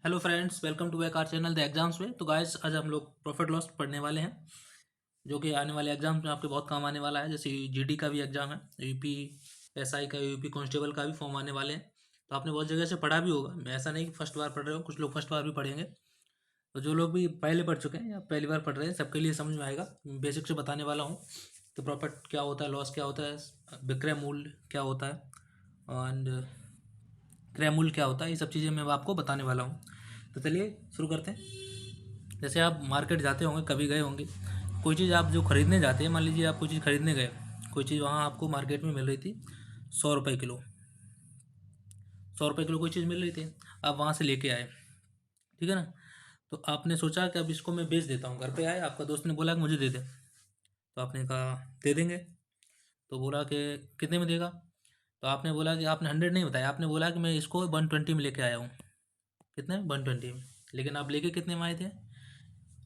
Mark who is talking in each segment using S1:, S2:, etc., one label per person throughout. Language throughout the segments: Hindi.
S1: Hello friends, welcome to back our channel the exams में। तो गाइस, आज हम लोग प्रॉफिट लॉस पढ़ने वाले हैं, जो कि आने वाले एग्जाम्स में आपके बहुत काम आने वाला है। जैसे जीडी का भी एग्जाम है, यूपी एसआई का, यूपी कांस्टेबल का भी फॉर्म आने वाले हैं। तो आपने बहुत जगह से पढ़ा भी होगा, मैं ऐसा नहीं कि फर्स्ट बार पढ़ रहे हो, कुछ लोग फर्स्ट बार भी पढ़ेंगे। तो जो लोग भी पहले पढ़ चुके हैं या पहली बार पढ़ रहे हैं, सबके लिए समझ में आएगा। बेसिक से बताने वाला हूँ कि प्रॉफिट क्या होता है, लॉस क्या होता है, विक्रय मूल्य क्या होता है एंड क्रय मूल्य क्या होता है, ये सब चीज़ें मैं आपको बताने वाला हूँ। तो चलिए शुरू करते हैं। जैसे आप मार्केट जाते होंगे, कभी गए होंगे, कोई चीज़ आप जो खरीदने जाते हैं, मान लीजिए आप कोई चीज़ खरीदने गए, कोई चीज़ वहाँ आपको मार्केट में मिल रही थी 100 रुपये किलो। 100 रुपये किलो कोई चीज़ मिल रही थी, आप वहाँ से लेके आए, ठीक है ना। तो आपने सोचा कि अब इसको मैं बेच देता हूँ। घर पे आए, आपका दोस्त ने बोला कि मुझे दे दे, तो आपने कहा दे देंगे। तो बोला कि कितने में देगा। तो आपने बोला कि आपने 100 नहीं बताया, आपने बोला कि मैं इसको 120 में लेके आया हूँ। कितने में? 120 में। लेकिन आप लेके कितने में आए थे?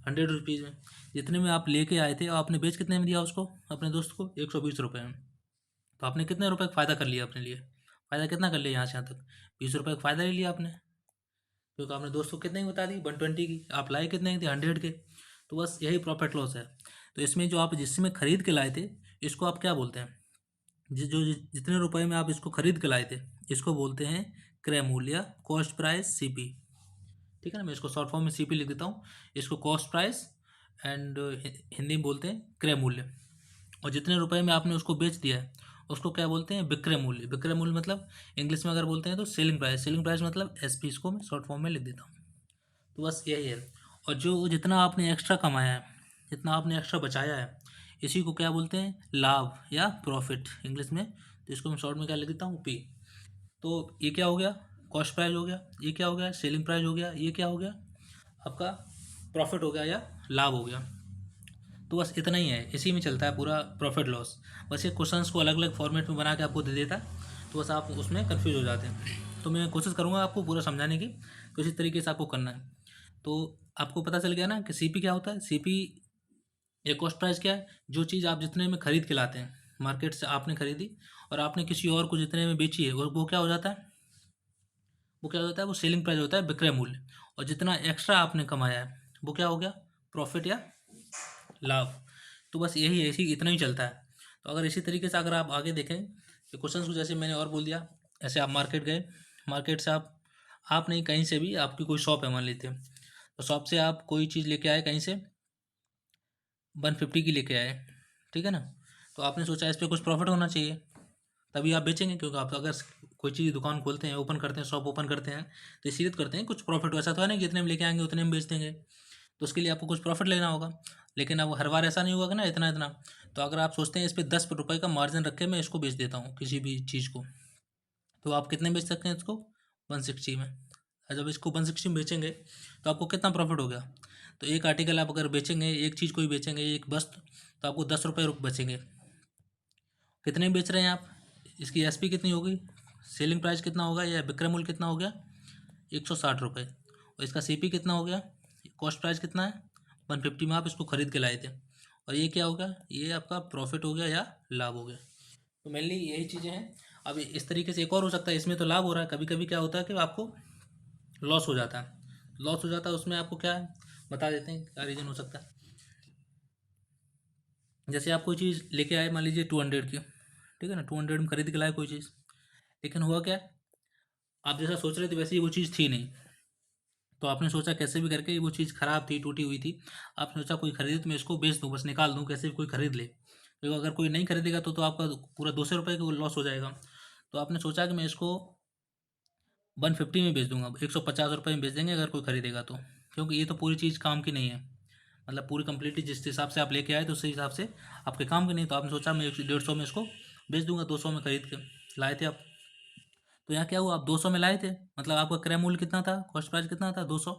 S1: 100 रुपीज़ में। जितने में आप लेके आए थे, आपने बेच कितने में दिया उसको, अपने दोस्त को? 120 रुपये में। तो आपने कितने रुपए का फ़ायदा कर लिया अपने लिए? फ़ायदा कितना कर लिया यहाँ से यहाँ तक? 20 रुपये का फ़ायदा ले लिया आपने, क्योंकि आपने दोस्त को कितने की बता दी? 120 की। आप लाए कितने की थी? 100 के। तो बस यही प्रॉफिट लॉस है। तो इसमें जो आप जिसमें खरीद के लाए थे, इसको आप क्या बोलते हैं? जितने रुपए में आप इसको खरीद के लाए थे, इसको बोलते हैं क्रय मूल्य या कॉस्ट प्राइस, सीपी। ठीक है ना, मैं इसको शॉर्ट फॉर्म में सीपी लिख देता हूँ। इसको कॉस्ट प्राइस एंड हिंदी में बोलते हैं क्रय मूल्य। और जितने रुपए में आपने उसको बेच दिया है, उसको क्या बोलते हैं? विक्रय मूल्य। विक्रय मूल्य मतलब इंग्लिश में अगर बोलते हैं तो सेलिंग प्राइस। सेलिंग प्राइस मतलब एसपी, इसको मैं शॉर्ट फॉर्म में लिख देता हूँ। तो बस यही है। और जो जितना आपने एक्स्ट्रा कमाया है, जितना आपने एक्स्ट्रा बचाया है, इसी को क्या बोलते हैं? लाभ या प्रॉफिट इंग्लिश में। तो इसको मैं शॉर्ट में क्या लिख देता हूँ? पी। तो ये क्या हो गया? कॉस्ट प्राइस हो गया। ये क्या हो गया? सेलिंग प्राइस हो गया। ये क्या हो गया? आपका प्रॉफिट हो गया या लाभ हो गया। तो बस इतना ही है, इसी में चलता है पूरा प्रॉफिट लॉस। बस ये क्वेश्चंस को अलग अलग फॉर्मेट में बना के आपको दे देता है, तो बस आप उसमें कन्फ्यूज हो जाते हैं। तो मैं कोशिश करूँगा आपको पूरा समझाने की, किसी तरीके से आपको करना है। तो आपको पता चल गया ना कि सीपी क्या होता है। सीपी या कॉस्ट प्राइस क्या है? जो चीज़ आप जितने में खरीद के लाते हैं, मार्केट से आपने खरीदी और आपने किसी और को जितने में बेची है, वो क्या हो जाता है? वो क्या होता है? वो सेलिंग प्राइस होता है, विक्रय मूल्य। और जितना एक्स्ट्रा आपने कमाया है, वो क्या हो गया? प्रॉफिट या लाभ। तो बस यही है, इसी इतना ही चलता है। तो अगर इसी तरीके से अगर आप आगे देखें कि क्वेश्चन को, जैसे मैंने और बोल दिया, ऐसे आप मार्केट गए, मार्केट से आप नहीं, कहीं से भी आपकी कोई शॉप है मान लेते हैं, तो शॉप से आप कोई चीज़ लेके आए, कहीं से 150 की लेके आए, ठीक है ना। तो आपने सोचा इस पर कुछ प्रॉफिट होना चाहिए, तभी आप बेचेंगे। क्योंकि आप अगर कोई चीज़ दुकान खोलते हैं, ओपन करते हैं, शॉप ओपन करते हैं, तो इसीलिए तो करते हैं कुछ प्रॉफिट। वैसा तो है नहीं कि जितने में लेके आएंगे उतने में बेच देंगे। तो उसके लिए आपको कुछ प्रॉफिट लेना होगा। लेकिन अब हर बार ऐसा नहीं होगा कि ना इतना इतना। तो अगर आप सोचते हैं इस पर 10 रुपये का मार्जिन रख के मैं इसको बेच देता हूँ किसी भी चीज़ को, तो आप कितने बेच सकते हैं इसको? 160 में। और जब इसको 160 में बेचेंगे, तो आपको कितना प्रॉफिट हो गया? तो एक आर्टिकल आप अगर बेचेंगे, एक चीज़ कोई बेचेंगे, एक वस्तु, तो आपको 10 रुपये बचेंगे। कितने में बेच रहे हैं आप? इसकी एसपी कितनी होगी? सेलिंग प्राइस कितना होगा या विक्रय मूल्य कितना हो गया? 160 रुपये। और इसका सीपी कितना हो गया? कॉस्ट प्राइस कितना है? 150 में आप इसको खरीद के लाए थे। और ये क्या होगा? ये आपका प्रॉफिट हो गया या लाभ हो गया। तो मेनली यही चीज़ें हैं। अब इस तरीके से एक और हो सकता है, इसमें तो लाभ हो रहा है, कभी कभी क्या होता है कि आपको लॉस हो जाता है। लॉस हो जाता है, उसमें आपको क्या है बता देते हैं, क्या रीज़न हो सकता है। जैसे आप कोई चीज़ लेके आए, मान लीजिए 200 की, ठीक है ना, 200 में खरीद के लाए कोई चीज़, लेकिन हुआ क्या? आप जैसा सोच रहे थे वैसे ही वो चीज़ थी नहीं। तो आपने सोचा कैसे भी करके, वो चीज़ ख़राब थी, टूटी हुई थी। आपने सोचा कोई खरीदे तो मैं इसको बेच दूँ, बस निकाल दूँ, कैसे भी कोई खरीद ले। तो अगर कोई नहीं खरीदेगा तो आपका पूरा 200 रुपये का लॉस हो जाएगा। तो आपने सोचा कि मैं इसको 150 में बेच दूंगा, 150 रुपये में बेच देंगे अगर कोई खरीदेगा तो। क्योंकि ये तो पूरी चीज़ काम की नहीं है, मतलब पूरी कंप्लीटली जिस हिसाब से आप लेके आए तो उसी हिसाब से आपके काम की नहीं। तो आपने सोचा मैं 150 में इसको बेच दूंगा, 200 में खरीद के लाए थे आप। तो यहाँ क्या हुआ? आप 200 में लाए थे, मतलब आपका क्रय मूल्य कितना था, कॉस्ट प्राइस कितना था? 200।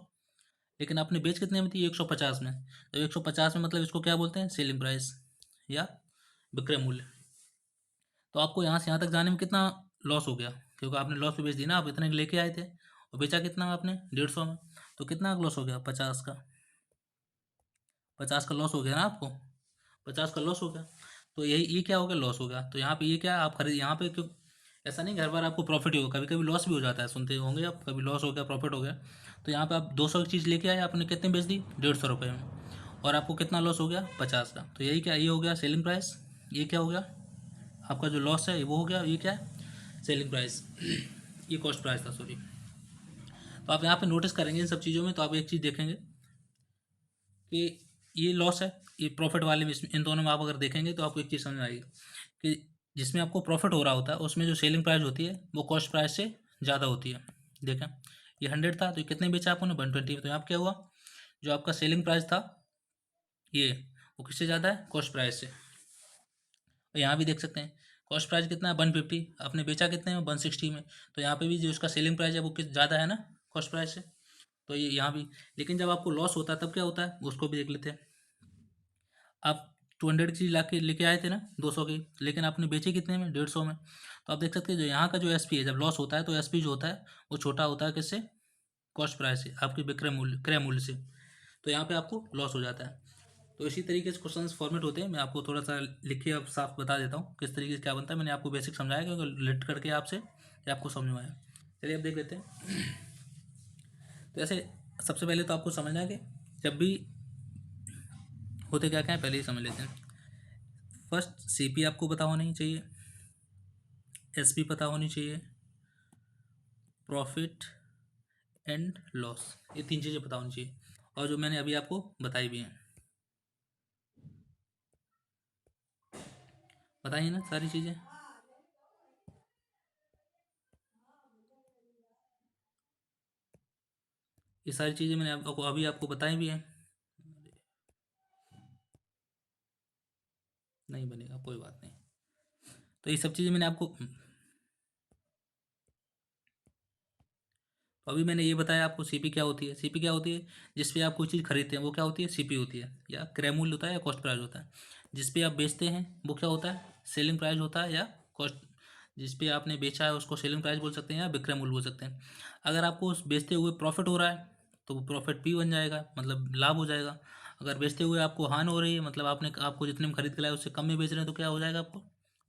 S1: लेकिन आपने बेच कितने में थी? 150 में। तो 150 में मतलब इसको क्या बोलते हैं? सेलिंग प्राइस या विक्रय मूल्य। तो आपको यहाँ से यहाँ तक जाने में कितना लॉस हो गया? क्योंकि आपने लॉस पे बेच दी ना, आप इतने लेके आए थे और बेचा कितना आपने? 150 में। तो कितना लॉस हो गया? 50 का। 50 का लॉस हो गया ना आपको, 50 का लॉस हो गया। तो यही ये क्या हो गया? लॉस हो गया। तो यहाँ पे ये क्या, आप खरीद यहाँ पे क्यों ऐसा नहीं कि हर बार आपको प्रॉफिट ही हो, कभी कभी लॉस भी हो जाता है, सुनते होंगे आप, कभी लॉस हो गया प्रॉफिट हो गया। तो यहाँ पे आप 200 की चीज़ लेके आए, आपने कितने बेच दी, 150 रुपये में, और आपको कितना लॉस हो गया, 50 का। तो यही क्या, ये हो गया सेलिंग प्राइस, ये क्या हो गया आपका जो लॉस है वो हो गया, ये क्या है, सेलिंग प्राइस। ये कॉस्ट प्राइस था, सॉरी। तो आप यहाँ पे नोटिस करेंगे इन सब चीज़ों में, तो आप एक चीज़ देखेंगे कि ये लॉस है, ये प्रॉफिट वाले में, इन दोनों में आप अगर देखेंगे तो आपको एक चीज़ समझ में आएगी कि जिसमें आपको प्रॉफिट हो रहा होता है उसमें जो सेलिंग प्राइस होती है वो कॉस्ट प्राइस से ज़्यादा होती है। देखें, ये 100 था तो ये कितने बेचा आपने, 120। तो यहाँ क्या हुआ, जो आपका सेलिंग प्राइस था ये, वो किससे ज़्यादा है, कॉस्ट प्राइस से। और यहाँ भी देख सकते हैं कॉस्ट प्राइस कितना है, 150, आपने बेचा कितने में, 160 में। तो यहाँ पे भी जो उसका सेलिंग प्राइस है वो किस ज़्यादा है ना, कॉस्ट प्राइस से। तो ये यहाँ भी, लेकिन जब आपको लॉस होता है तब क्या होता है, उसको भी देख लेते हैं। आप 200 की चीज़ ला के लेके आए थे ना, 200 की, लेकिन आपने बेचे कितने में, 150 में। तो आप देख सकते हैं जो यहाँ का जो एसपी है, जब लॉस होता है तो एसपी जो होता है वो छोटा होता है किससे, कॉस्ट प्राइस से, आपके विक्रय मूल्य, क्रय मूल्य से। तो यहाँ पे आपको लॉस हो जाता है। तो इसी तरीके से क्वेश्चन फॉर्मेट होते हैं। मैं आपको थोड़ा सा लिख के अब साफ बता देता हूँ किस तरीके से क्या बनता है। मैंने आपको बेसिक समझाया क्योंकि लिट करके आपसे ये आपको समझ में आया। चलिए अब देख लेते हैं। तो ऐसे सबसे पहले तो आपको समझना है कि जब भी होते क्या क्या है, पहले ही समझ लेते हैं। फर्स्ट सीपी आपको पता होनी चाहिए, एसपी पता होनी चाहिए, प्रॉफिट एंड लॉस, ये 3 चीज़ें पता होनी चाहिए, और जो मैंने अभी आपको बताई भी हैं। बताइए ना सारी चीज़ें। ये सारी चीज़ें मैंने आपको अभी आपको बताई भी हैं। नहीं बनेगा, कोई बात नहीं। तो ये सब चीज़ें मैंने आपको, तो अभी मैंने ये बताया आपको सीपी क्या होती है। सीपी क्या होती है, जिस पे आप कोई चीज़ खरीदते हैं वो क्या होती है, सीपी होती है, या क्रय मूल्य होता है या कॉस्ट प्राइस होता है। जिस पे आप बेचते हैं वो क्या होता है, सेलिंग प्राइस होता है या कॉस्ट, जिस पे आपने बेचा है उसको सेलिंग प्राइस बोल सकते हैं या विक्रय मूल्य बोल सकते हैं। अगर आपको उस बेचते हुए प्रॉफिट हो रहा है तो वो प्रॉफिट पी बन जाएगा, मतलब लाभ हो जाएगा। अगर बेचते हुए आपको हानि हो रही है, मतलब आपने आपको जितने में खरीद के लाए उससे कम में बेच रहे हैं, तो क्या हो जाएगा, आपको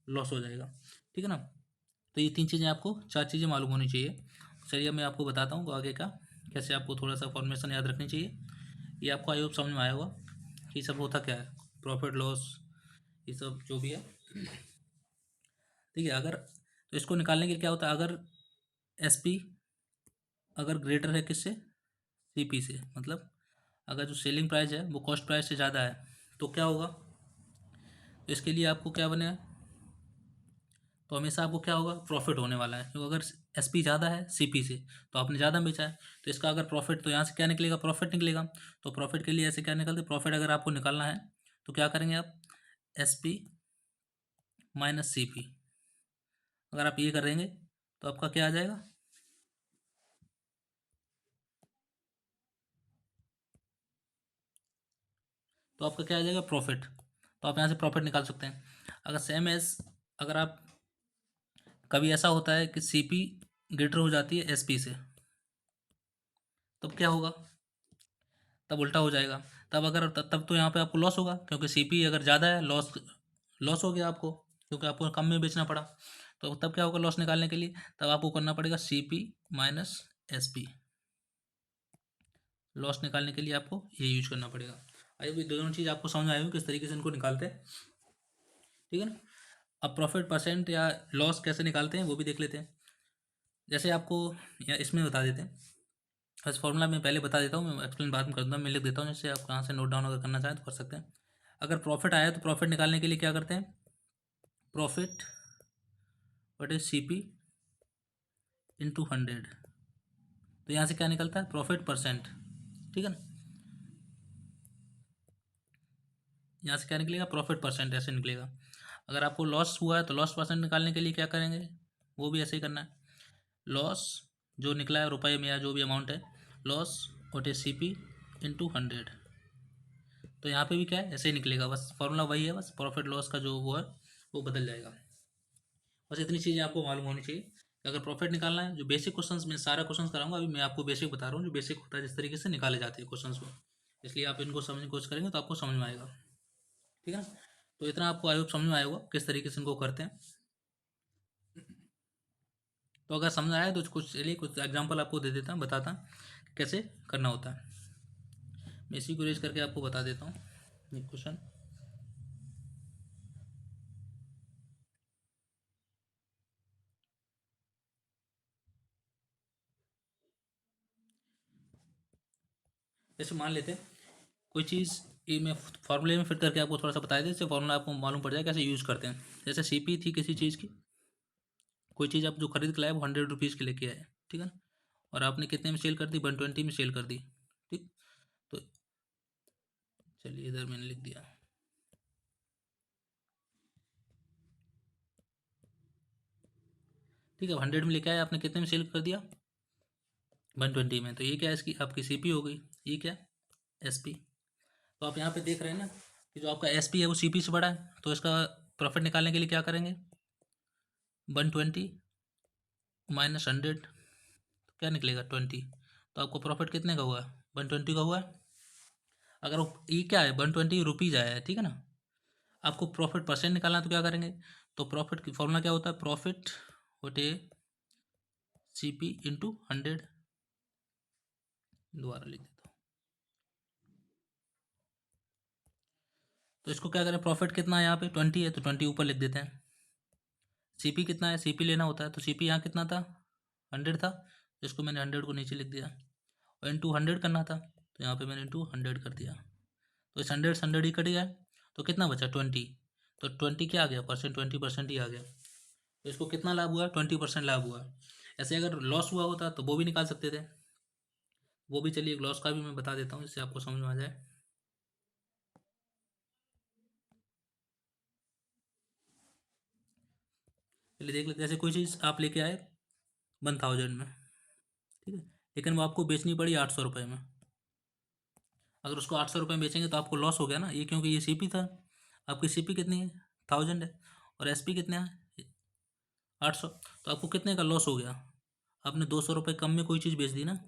S1: लॉस हो जाएगा। ठीक है ना। तो ये 3 चीज़ें आपको, 4 चीज़ें मालूम होनी चाहिए। चलिए मैं आपको बताता हूँ आगे का, कैसे आपको थोड़ा सा फॉर्मेशन याद रखनी चाहिए। ये आपको आई होप समझ में आया होगा कि ये सब होता क्या है, प्रॉफिट लॉस, ये सब जो भी है। ठीक है। अगर तो इसको निकालने के लिए क्या होता है, अगर एसपी अगर ग्रेटर है किससे, सीपी से, मतलब अगर जो सेलिंग प्राइस है वो कॉस्ट प्राइस से ज़्यादा है तो क्या होगा। तो इसके लिए आपको क्या बनेगा, तो हमेशा आपको क्या होगा, प्रॉफिट होने वाला है, क्योंकि अगर एसपी ज़्यादा है सीपी से तो आपने ज़्यादा बेचा है, तो इसका अगर प्रॉफिट, तो यहाँ से क्या निकलेगा, प्रॉफिट निकलेगा। तो प्रॉफिट के लिए ऐसे क्या निकलते, प्रॉफिट अगर आपको निकालना है तो क्या करेंगे आप, एसपी माइनस सीपी, अगर आप ये करेंगे तो आपका क्या आ जाएगा, तो आपका क्या आ जाएगा, प्रॉफिट। तो आप यहाँ से प्रॉफिट निकाल सकते हैं। अगर सेम एज, अगर आप, कभी ऐसा होता है कि सीपी ग्रेटर हो जाती है एसपी से, तब क्या होगा, तब उल्टा हो जाएगा। तब अगर तब तो यहाँ पे आपको लॉस होगा, क्योंकि सीपी अगर ज़्यादा है, लॉस लॉस हो गया आपको, क्योंकि आपको कम में बेचना पड़ा। तो तब क्या होगा, लॉस निकालने के लिए तब आपको करना पड़ेगा सीपी माइनस एसपी, लॉस निकालने के लिए आपको ये यूज करना पड़ेगा। आई भी दोनों चीज़ आपको समझ में आई हो किस तरीके से इनको निकालते हैं। ठीक है ना। अब प्रॉफिट परसेंट या लॉस कैसे निकालते हैं वो भी देख लेते हैं। जैसे आपको या इसमें बता देते हैं, बस फॉर्मूला मैं पहले बता देता हूँ, मैं एक्सप्लेन बाद में कर दूँगा, मैं लिख देता हूँ, जैसे आप कहाँ से नोट डाउन अगर करना चाहें तो कर सकते हैं। अगर प्रॉफिट आया तो प्रॉफिट निकालने के लिए क्या करते हैं, profit what is C P into 100। तो यहाँ से क्या निकलता है, प्रॉफिट परसेंट। ठीक है ना। यहाँ से क्या निकलेगा, प्रॉफिट परसेंट, ऐसे निकलेगा। अगर आपको लॉस हुआ है तो लॉस परसेंट निकालने के लिए क्या करेंगे, वो भी ऐसे ही करना है। लॉस जो निकला है रुपये में या जो भी अमाउंट है, loss what is C P into 100। तो यहाँ पे भी क्या है, ऐसे ही निकलेगा, बस फॉर्मूला वही है, बस प्रॉफिट लॉस का जो वो है वो बदल जाएगा। बस इतनी चीज़ें आपको मालूम होनी चाहिए कि अगर प्रॉफिट निकालना है, जो बेसिक क्वेश्चंस में सारा क्वेश्चंस कराऊंगा, अभी मैं आपको बेसिक बता रहा हूँ, जो बेसिक होता है जिस तरीके से निकाले जाते हैं क्वेश्चंस को, इसलिए आप इनको समझने की कोशिश करेंगे तो आपको समझ में आएगा। ठीक है ना। तो इतना आपको आई होप समझ में आएगा किस तरीके से इनको करते हैं। तो अगर समझ आया तो कुछ चलिए कुछ एग्जांपल आपको दे देता हूँ, बताता कैसे करना होता है। मैं इसी को रेज करके आपको बता देता हूँ ये क्वेश्चन। जैसे मान लेते हैं कोई चीज़, ये मैं फॉर्मूले में फिट करके आपको थोड़ा सा बताया था, इससे फॉर्मूला आपको मालूम पड़ जाए कैसे यूज़ करते हैं। जैसे सीपी थी किसी चीज़ की, कोई चीज़ आप जो खरीद के लाए वो 100 रुपीज़ की लेके आए, ठीक है ना, और आपने कितने में सेल कर दी, 120 में सेल कर दी, ठीक। तो चलिए इधर मैंने लिख दिया, ठीक है, 100 में लेके आए, आपने कितने में सेल कर दिया, 120 में। तो ये क्या है, इसकी आपकी सीपी हो गई, ये क्या, एसपी। तो आप यहाँ पे देख रहे हैं ना कि जो आपका एसपी है वो सीपी से बड़ा है, तो इसका प्रॉफिट निकालने के लिए क्या करेंगे, 120 माइनस 100, तो क्या निकलेगा 20। तो आपको प्रॉफिट कितने का हुआ, 120 का हुआ है। अगर वो ये क्या है 120 रुपीज़ आया है, ठीक है ना, आपको प्रॉफिट परसेंट निकालना है, तो क्या करेंगे, तो प्रॉफिट की फॉर्मूला क्या होता है, प्रॉफिट बटे सीपी इंटू 100। दोबारा लिख देता हूँ, तो इसको क्या करें, प्रॉफिट कितना है यहाँ पे 20 है, तो 20 ऊपर लिख देते हैं। सीपी कितना है, सीपी लेना होता है, तो सीपी यहाँ कितना था, 100 था, तो इसको मैंने 100 को नीचे लिख दिया, और इंटू 100 करना था, तो यहाँ पे मैंने इंटू 100 कर दिया। तो इस 100 से 100 ही कट गया, तो कितना बचा 20। तो 20 क्या आ गया, परसेंट, 20% ही आ गया। तो इसको कितना लाभ हुआ, 20% लाभ हुआ। ऐसे अगर लॉस हुआ होता तो वो भी निकाल सकते थे, वो भी चलिए लॉस का भी मैं बता देता हूँ जिससे आपको समझ में आ जाए। चलिए देख लेते हैं, जैसे कोई चीज़ आप लेके आए 1000 में, ठीक है, लेकिन वो आपको बेचनी पड़ी 800 रुपये में। अगर उसको 800 रुपये में बेचेंगे तो आपको लॉस हो गया ना, ये क्योंकि ये सीपी था। आपकी सीपी कितनी है, 1000 है, और एसपी कितने है, 800। तो आपको कितने का लॉस हो गया, आपने 200 रुपये कम में कोई चीज़ बेच दी ना।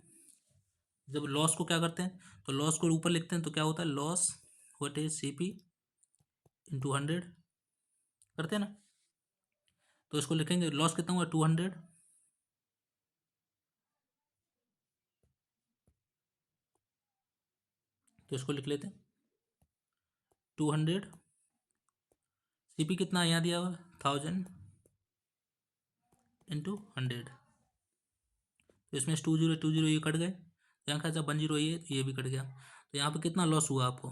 S1: जब लॉस को क्या करते हैं, तो लॉस को ऊपर लिखते हैं, तो क्या होता है, loss what is CP into 100 करते हैं ना। तो इसको लिखेंगे, लॉस कितना हुआ 200, तो इसको लिख लेते हैं 200, सीपी कितना यहाँ दिया हुआ 1000 इंटू 100। तो इसमें 2 0 ये कट गए, तो यहाँ का जब 1 0 ये भी कट गया, तो यहाँ पे कितना लॉस हुआ आपको,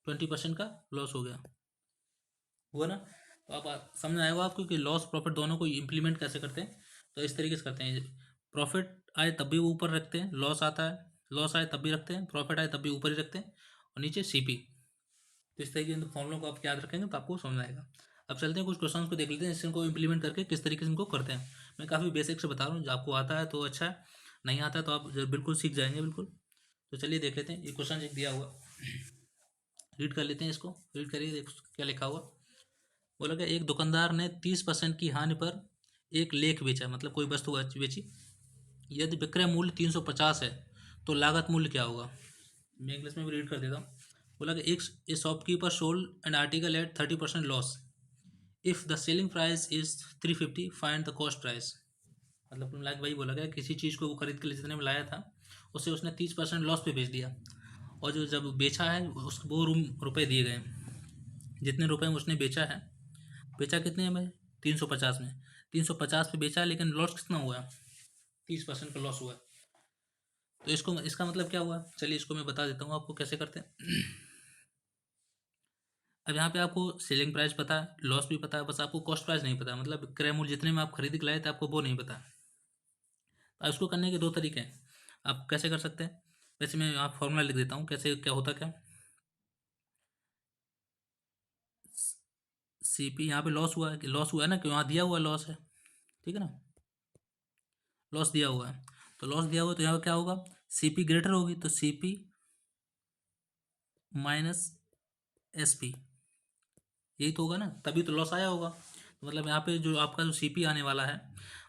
S1: 20% का लॉस हो गया, हुआ ना। तो आप समझ आएगा आपको कि लॉस प्रॉफिट दोनों को इम्प्लीमेंट कैसे करते हैं। तो इस तरीके से करते हैं, प्रॉफिट आए तब भी वो ऊपर रखते हैं, लॉस आता है, लॉस आए तब भी रखते हैं, प्रॉफिट आए तब भी ऊपर ही रखते हैं, और नीचे सीपी। तो इस तरीके के फॉर्मूलों को आप याद रखेंगे तो आपको समझ आएगा। अब चलते हैं कुछ क्वेश्चन को देख लेते हैं, इसको इम्प्लीमेंट करके किस तरीके से इनको करते हैं। मैं काफ़ी बेसिक से बता रहा हूँ, जो आपको आता है तो अच्छा है, नहीं आता है तो आप बिल्कुल सीख जाएंगे बिल्कुल। तो चलिए देख लेते हैं, ये क्वेश्चन एक दिया हुआ, रीड कर लेते हैं, इसको रीड करिए, देख क्या लिखा हुआ। बोला कि एक दुकानदार ने 30% की हानि पर एक लेख बेचा, मतलब कोई वस्तु बेची, यदि विक्रय मूल्य 350 है तो लागत मूल्य क्या होगा। मैं इंग्लिश में भी रीड कर देता हूँ। बोला कि एक a shopkeeper sold an article at 30% loss, if the selling price is 350, find the cost price. मतलब कुल मिला के वही बोला गया, किसी चीज़ को वो खरीद के लिए जितने में लाया था उसे उसने 30% लॉस पे बेच दिया, और जो जब बेचा है उस वो रुपए दिए गए, जितने रुपए में उसने बेचा है, बेचा कितने में, 350 में, 350 पे बेचा, लेकिन लॉस कितना हुआ, 30% का लॉस हुआ। तो इसको इसका मतलब क्या हुआ, चलिए इसको मैं बता देता हूँ आपको कैसे करते हैं। अब यहाँ पे आपको सेलिंग प्राइस पता है, लॉस भी पता है, बस आपको कॉस्ट प्राइस नहीं पता, मतलब क्रय मूल्य जितने में आप खरीद के लाए थे आपको वो नहीं पता। अब इसको करने के दो तरीके हैं, आप कैसे कर सकते हैं। वैसे मैं यहाँ फॉर्मूला लिख देता हूँ कैसे क्या होता क्या। सीपी यहाँ पे लॉस हुआ है, लॉस हुआ है ना, क्यों, यहाँ दिया हुआ लॉस है, ठीक है ना, लॉस दिया हुआ है, तो लॉस दिया हुआ है, तो यहाँ क्या होगा, सीपी ग्रेटर होगी, तो सीपी माइनस एसपी, यही तो होगा ना, तभी तो लॉस आया होगा। तो मतलब यहाँ पे जो आपका जो सीपी आने वाला है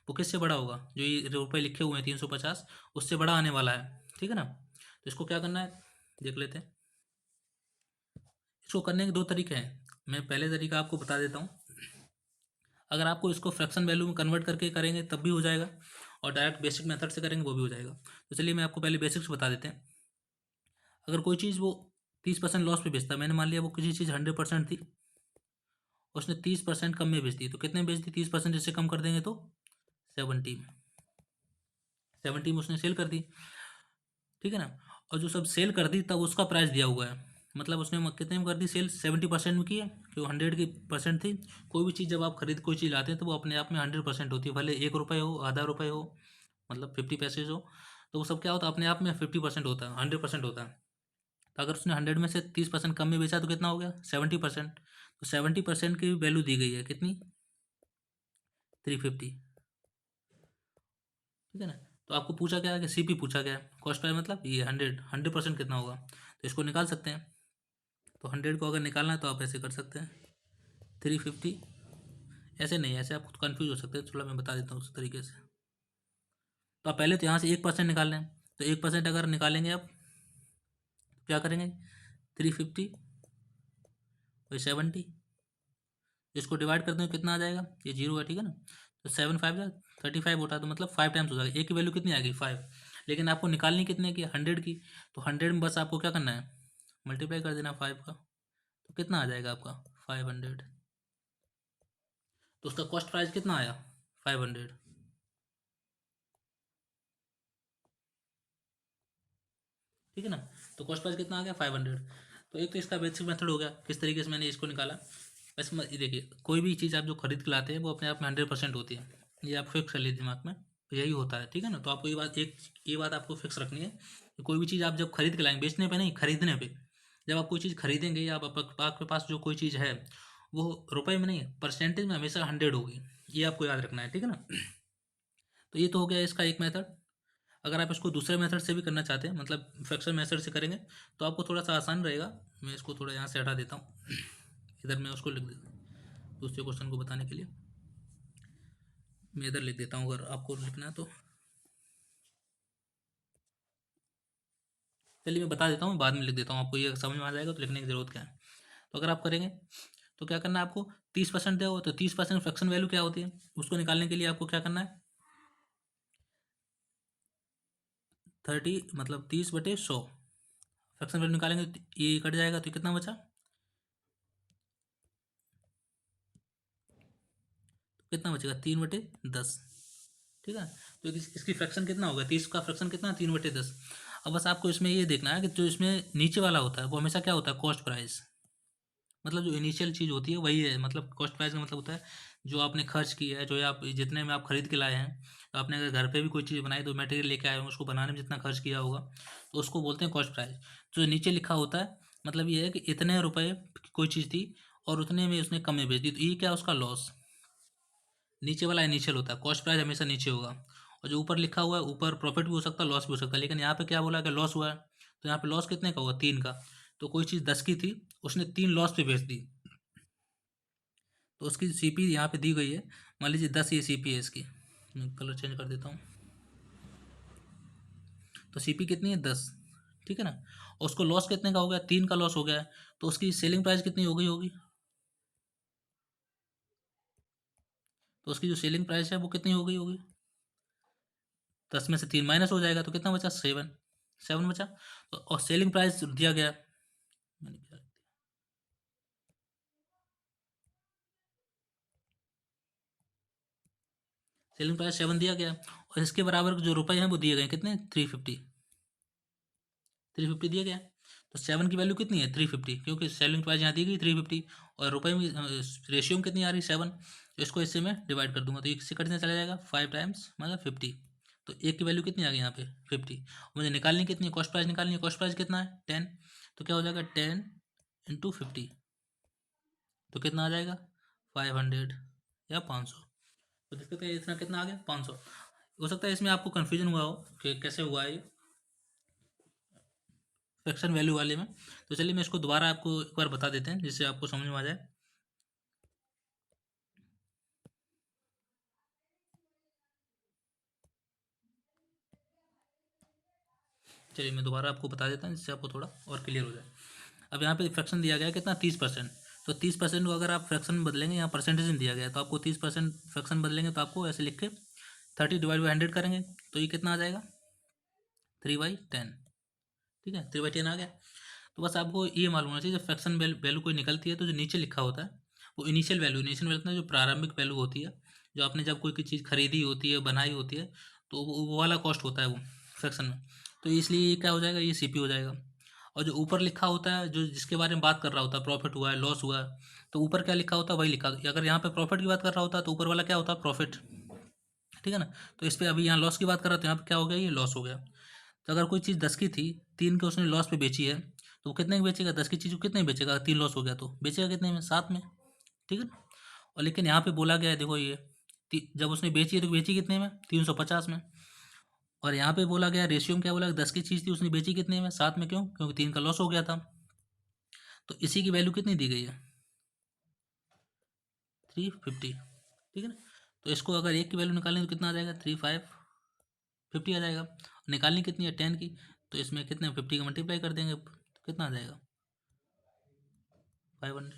S1: वो किससे बड़ा होगा, जो ये रुपये लिखे हुए हैं 350, उससे बड़ा आने वाला है, ठीक है ना। तो इसको क्या करना है, देख लेते हैं। इसको करने के दो तरीके हैं, मैं पहले तरीका आपको बता देता हूँ। अगर आपको इसको फ्रैक्शन वैल्यू में कन्वर्ट करके करेंगे तब भी हो जाएगा, और डायरेक्ट बेसिक मेथड से करेंगे वो भी हो जाएगा। तो चलिए मैं आपको पहले बेसिक्स बता देते हैं। अगर कोई चीज़ वो 30% लॉस पे बेचता है, मैंने मान लिया वो किसी चीज़ 100% थी, उसने 30% कम में बेच दी, तो कितने में बेच दी? 30% इससे कम कर देंगे तो 70 में, 70 में उसने सेल कर दी, ठीक है ना। और जो सब सेल कर दी तब उसका प्राइस दिया हुआ है, मतलब उसने कितने में कर दी सेल? 70% में की है, कि वो 100 की परसेंट थी। कोई भी चीज़ जब आप खरीद कोई चीज़ लाते हैं तो वो अपने आप में 100% होती है, भले 1 रुपये हो, आधा रुपये हो, मतलब 50 पैसे हो, तो वो सब क्या होता है? अपने आप में 50% होता है, 100% होता है। तो अगर उसने 100 में से 30% कम में बेचा तो कितना हो गया? 70%। तो 70% की वैल्यू दी गई है कितनी? 350, ठीक है ना। तो आपको पूछा क्या है कि सीपी पूछा गया है, कॉस्ट प्राइस मतलब ये 100% कितना होगा, तो इसको निकाल सकते हैं। तो 100 को अगर निकालना है तो आप ऐसे कर सकते हैं, 350, ऐसे नहीं, ऐसे आप कन्फ्यूज हो सकते हैं, थोड़ा मैं बता देता हूँ उस तरीके से। तो आप पहले तो यहाँ से 1% निकाल लें, तो 1% अगर निकालेंगे आप तो क्या करेंगे? 350 और 70, इसको डिवाइड करते हैं कितना आ जाएगा? ये जीरो है, ठीक है ना। तो 7 5 35 होता है, तो मतलब 5 टाइम्स हो जाएगा। ए की वैल्यू कितनी आ गई? 5। लेकिन आपको निकालनी कितने की? 100 की। तो 100 में बस आपको क्या करना है? मल्टीप्लाई कर देना 5 का, तो कितना आ जाएगा आपका? 500। तो उसका कॉस्ट प्राइस कितना आया? 500, ठीक है ना। तो कॉस्ट प्राइस कितना आ गया? 500। तो एक तो इसका बेसिक मेथड हो गया किस तरीके से मैंने इसको निकाला। वैसे ये देखिए, कोई भी चीज़ आप जो खरीद के लाते हैं वो अपने आप में 100% होती है, ये आप फिक्स कर लीजिए दिमाग में, तो यही होता है, ठीक है ना। तो आपको ये बात आपको फिक्स रखनी है कि कोई भी चीज़ आप जब खरीद के लाएंगे, बेचने पे नहीं, खरीदने पे, जब आप कोई चीज़ खरीदेंगे या आपके पास जो कोई चीज़ है वो रुपए में नहीं, परसेंटेज में हमेशा 100 होगी, ये आपको याद रखना है, ठीक है ना। तो ये तो हो गया इसका एक मेथड। अगर आप इसको दूसरे मेथड से भी करना चाहते हैं, मतलब फ्रैक्शन मेथड से करेंगे तो आपको थोड़ा सा आसान रहेगा। मैं इसको थोड़ा यहाँ से हटा देता हूँ, इधर मैं उसको लिख देता हूँ दूसरे क्वेश्चन को बताने के लिए, मैं इधर लिख देता हूँ अगर आपको लिखना है तो। चलिए मैं बता देता हूँ, बाद में लिख देता हूँ, आपको ये समझ में आ जाएगा तो लिखने की ज़रूरत क्या है। तो अगर आप करेंगे तो क्या करना है आपको? 30% दिया हो तो 30% फ्रैक्शन वैल्यू क्या होती है, उसको निकालने के लिए आपको क्या करना है? 30 मतलब 30/100, फ्रैक्शन वैल्यू निकालेंगे तो ये कट जाएगा, तो कितना बचा? तो कितना बचेगा? 3/10, ठीक है। तो इसकी फ्रैक्शन कितना होगा? 30 का फ्रैक्शन कितना? 3/10। अब बस आपको इसमें ये देखना है कि जो इसमें नीचे वाला होता है वो हमेशा क्या होता है? कॉस्ट प्राइस, मतलब जो इनिशियल चीज़ होती है वही है, मतलब कॉस्ट प्राइस का मतलब होता है जो आपने खर्च किया है, जो आप जितने में आप खरीद के लाए हैं। तो आपने अगर घर पे भी कोई चीज़ बनाई तो मटेरियल लेके आए हो, उसको बनाने में जितना खर्च किया होगा तो उसको बोलते हैं कॉस्ट प्राइस। जो नीचे लिखा होता है मतलब ये है कि इतने रुपए की कोई चीज़ थी और उतने में उसने कम में बेच दी, तो ये क्या? उसका लॉस। नीचे वाला इनिशियल होता है, कॉस्ट प्राइस हमेशा नीचे होगा। और जो ऊपर लिखा हुआ है, ऊपर प्रॉफिट भी हो सकता है, लॉस भी हो सकता है, लेकिन यहाँ पे क्या बोला कि लॉस हुआ है, तो यहाँ पे लॉस कितने का होगा? 3 का। तो कोई चीज़ 10 की थी, उसने 3 लॉस पे बेच दी, तो उसकी सीपी यहाँ पे दी गई है, मान लीजिए 10 ये सीपी है इसकी, मैं कलर चेंज कर देता हूँ। तो सीपी कितनी है? 10, ठीक है ना। और उसको लॉस कितने का हो गया? 3 का लॉस हो गया है, तो उसकी सेलिंग प्राइस कितनी हो गई होगी? तो उसकी जो सेलिंग प्राइस है वो कितनी हो गई होगी? 10 में से 3 माइनस हो जाएगा तो कितना बचा? 7, 7 बचा। तो और सेलिंग प्राइस दिया गया, मैंने क्या, सेलिंग प्राइस 7 दिया गया, और इसके बराबर जो रुपए हैं वो दिए गए कितने? 350, 350 दिया गया। तो 7 की वैल्यू कितनी है? 350, क्योंकि सेलिंग प्राइस यहाँ दी गई 350, और रुपए में रेशियो में कितनी आ रही? 7। तो इसको इससे मैं डिवाइड कर दूंगा तो इससे कटने चला जाएगा 5 टाइम्स मतलब 50। तो एक की वैल्यू कितनी आ गई यहाँ पे? 50। मुझे निकालनी कितनी है? कॉस्ट प्राइस निकालनी है, कॉस्ट प्राइस कितना है? 10। तो क्या हो जाएगा? 10 × 50, तो कितना आ जाएगा? 500 या 500। तो दिक्कत है, इतना कितना आ गया? 500। हो सकता है इसमें आपको कन्फ्यूजन हुआ हो कि कैसे हुआ है ये फ्रैक्शन वैल्यू वाले में। तो चलिए मैं इसको दोबारा आपको एक बार बता देते हैं जिससे आपको समझ में आ जाए। चलिए मैं दोबारा आपको बता देता हूँ जिससे आपको थोड़ा और क्लियर हो जाए। अब यहाँ पे फ्रैक्शन दिया गया है कितना? 30%। तो 30% को अगर आप फ्रैक्शन में बदलेंगे, यहाँ परसेंटेज में दिया गया है, तो आपको 30% फ्रैक्शन बदलेंगे तो आपको ऐसे लिख के 30/100 करेंगे तो ये कितना आ जाएगा 3/10। ठीक है, 3/10 आ गया। तो बस आपको ये मालूम होना चाहिए जब फ्रैक्शन वैल्यू कोई निकलती है तो जो नीचे लिखा होता है वो इनिशियल वैल्यू, जो प्रारंभिक वैल्यू होती है, जो आपने जब कोई चीज़ खरीदी होती है, बनाई होती है, तो वो वाला कॉस्ट होता है वो फ्रैक्शन में। तो इसलिए ये क्या हो जाएगा, ये सीपी हो जाएगा। और जो ऊपर लिखा होता है, जो जिसके बारे में बात कर रहा होता है, प्रॉफिट हुआ है, लॉस हुआ है, तो ऊपर क्या लिखा होता है वही लिखा। अगर यहाँ पे प्रॉफिट की बात कर रहा होता है तो ऊपर वाला क्या होता है, प्रॉफिट। ठीक है ना। तो इस पर अभी यहाँ लॉस की बात कर रहा था, यहाँ पे क्या हो गया, ये लॉस हो गया। तो अगर कोई चीज़ 10 की थी, 3 के उसने लॉस पे बेची है, तो वो कितने की बेचेगा, 10 की चीज़ को कितने में बेचेगा, 3 लॉस हो गया तो बेचेगा कितने में, 7 में। ठीक है ना। और लेकिन यहाँ पे बोला गया है, देखो ये जब उसने बेची है तो बेची कितने में, 350 में। और यहाँ पे बोला गया रेशियो में, क्या बोला, 10 की चीज़ थी उसने बेची कितने में, 7 में। क्यों, क्योंकि 3 का लॉस हो गया था। तो इसी की वैल्यू कितनी दी गई है, 350। ठीक है ना। तो इसको अगर एक की वैल्यू निकालें तो कितना आ जाएगा, 3550 आ जाएगा। निकालनी कितनी है, 10 की, तो इसमें कितने 50 का मल्टीप्लाई कर देंगे तो कितना आ जाएगा, 500।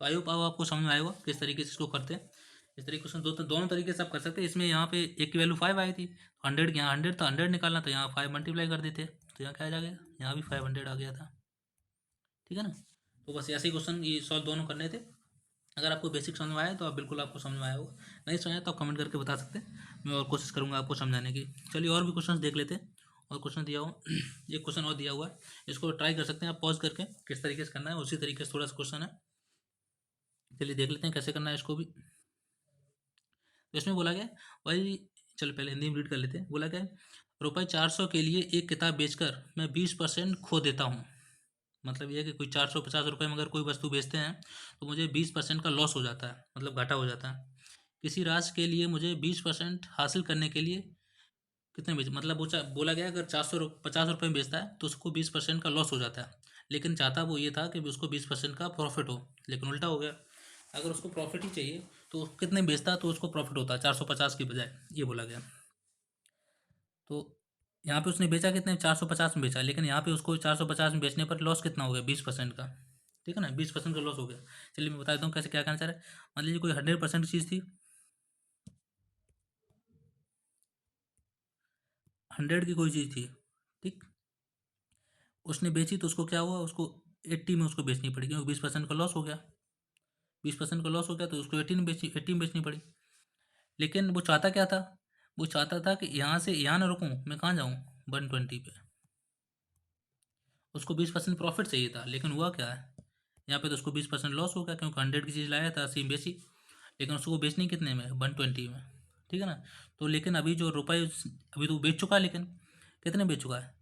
S1: तो आई होप अब आपको समझ में आएगा किस तरीके से इसको करते हैं। इस तरीके से दोनों तरीके से आप कर सकते हैं। इसमें यहाँ पे एक की वैल्यू 5 आई थी, 100 की, यहाँ 100 था, 100 निकालना तो यहाँ 5 मल्टीप्लाई कर देते, तो यहाँ क्या आ जाएगा, यहाँ भी 500 आ गया था। ठीक है ना। तो बस ऐसे ही क्वेश्चन ये सॉल्व दोनों करने थे। अगर आपको बेसिक समझ में आया तो आप बिल्कुल आपको समझ में आया होगा, नहीं समझ आया तो आप कमेंट करके बता सकते हैं, मैं और कोशिश करूँगा आपको समझाने की। चलिए और भी क्वेश्चन देख लेते हैं। और क्वेश्चन दिया हुआ एक क्वेश्चन और दिया हुआ है, इसको ट्राई कर सकते हैं आप पॉज करके, किस तरीके से करना है उसी तरीके से थोड़ा सा क्वेश्चन है। चलिए देख लेते हैं कैसे करना है इसको भी। तो इसमें बोला गया भाई, चलो पहले हिंदी में रीड कर लेते हैं। बोला गया ₹400 के लिए एक किताब बेचकर मैं 20% खो देता हूँ। मतलब ये है कि कोई 450 रुपये में अगर कोई वस्तु बेचते हैं तो मुझे 20% का लॉस हो जाता है, मतलब घाटा हो जाता है। किसी राशि के लिए मुझे 20% हासिल करने के लिए कितने बेच, मतलब वो बोला गया अगर 450 रुपये में बेचता है तो उसको 20% का लॉस हो जाता है। लेकिन चाहता वो ये था कि उसको 20% का प्रॉफिट हो, लेकिन उल्टा हो गया। अगर उसको प्रॉफिट ही चाहिए तो कितने बेचता है तो उसको प्रॉफिट होता है 450 की बजाय, ये बोला गया। तो यहाँ पे उसने बेचा कितने, 450 में बेचा, लेकिन यहाँ पे उसको 450 में बेचने पर लॉस कितना हो गया, 20% का। ठीक है ना, 20% का लॉस हो गया। चलिए मैं बता देता हूँ कैसे क्या करना चाह रहा है। मान लीजिए कोई 100% चीज़ थी, 100 की कोई चीज़ थी। ठीक, उसने बेची तो उसको क्या हुआ, उसको 80 में उसको बेचनी पड़ी, क्योंकि 20% का लॉस हो गया। 20% का लॉस हो गया तो उसको 80 में बेचनी पड़ी। लेकिन वो चाहता क्या था, वो चाहता था कि यहाँ से यहाँ ना रुकूँ, मैं कहाँ जाऊँ, 120 पे। उसको 20% प्रॉफिट चाहिए था, लेकिन हुआ क्या है, यहाँ पे तो उसको 20% लॉस हो गया, क्योंकि 100 की चीज़ लाया था, 80 में बेची, लेकिन उसको बेचनी कितने में, 120 में। ठीक है ना। तो लेकिन अभी जो रुपये, अभी तो वो बेच चुका है, लेकिन कितने बेच चुका है,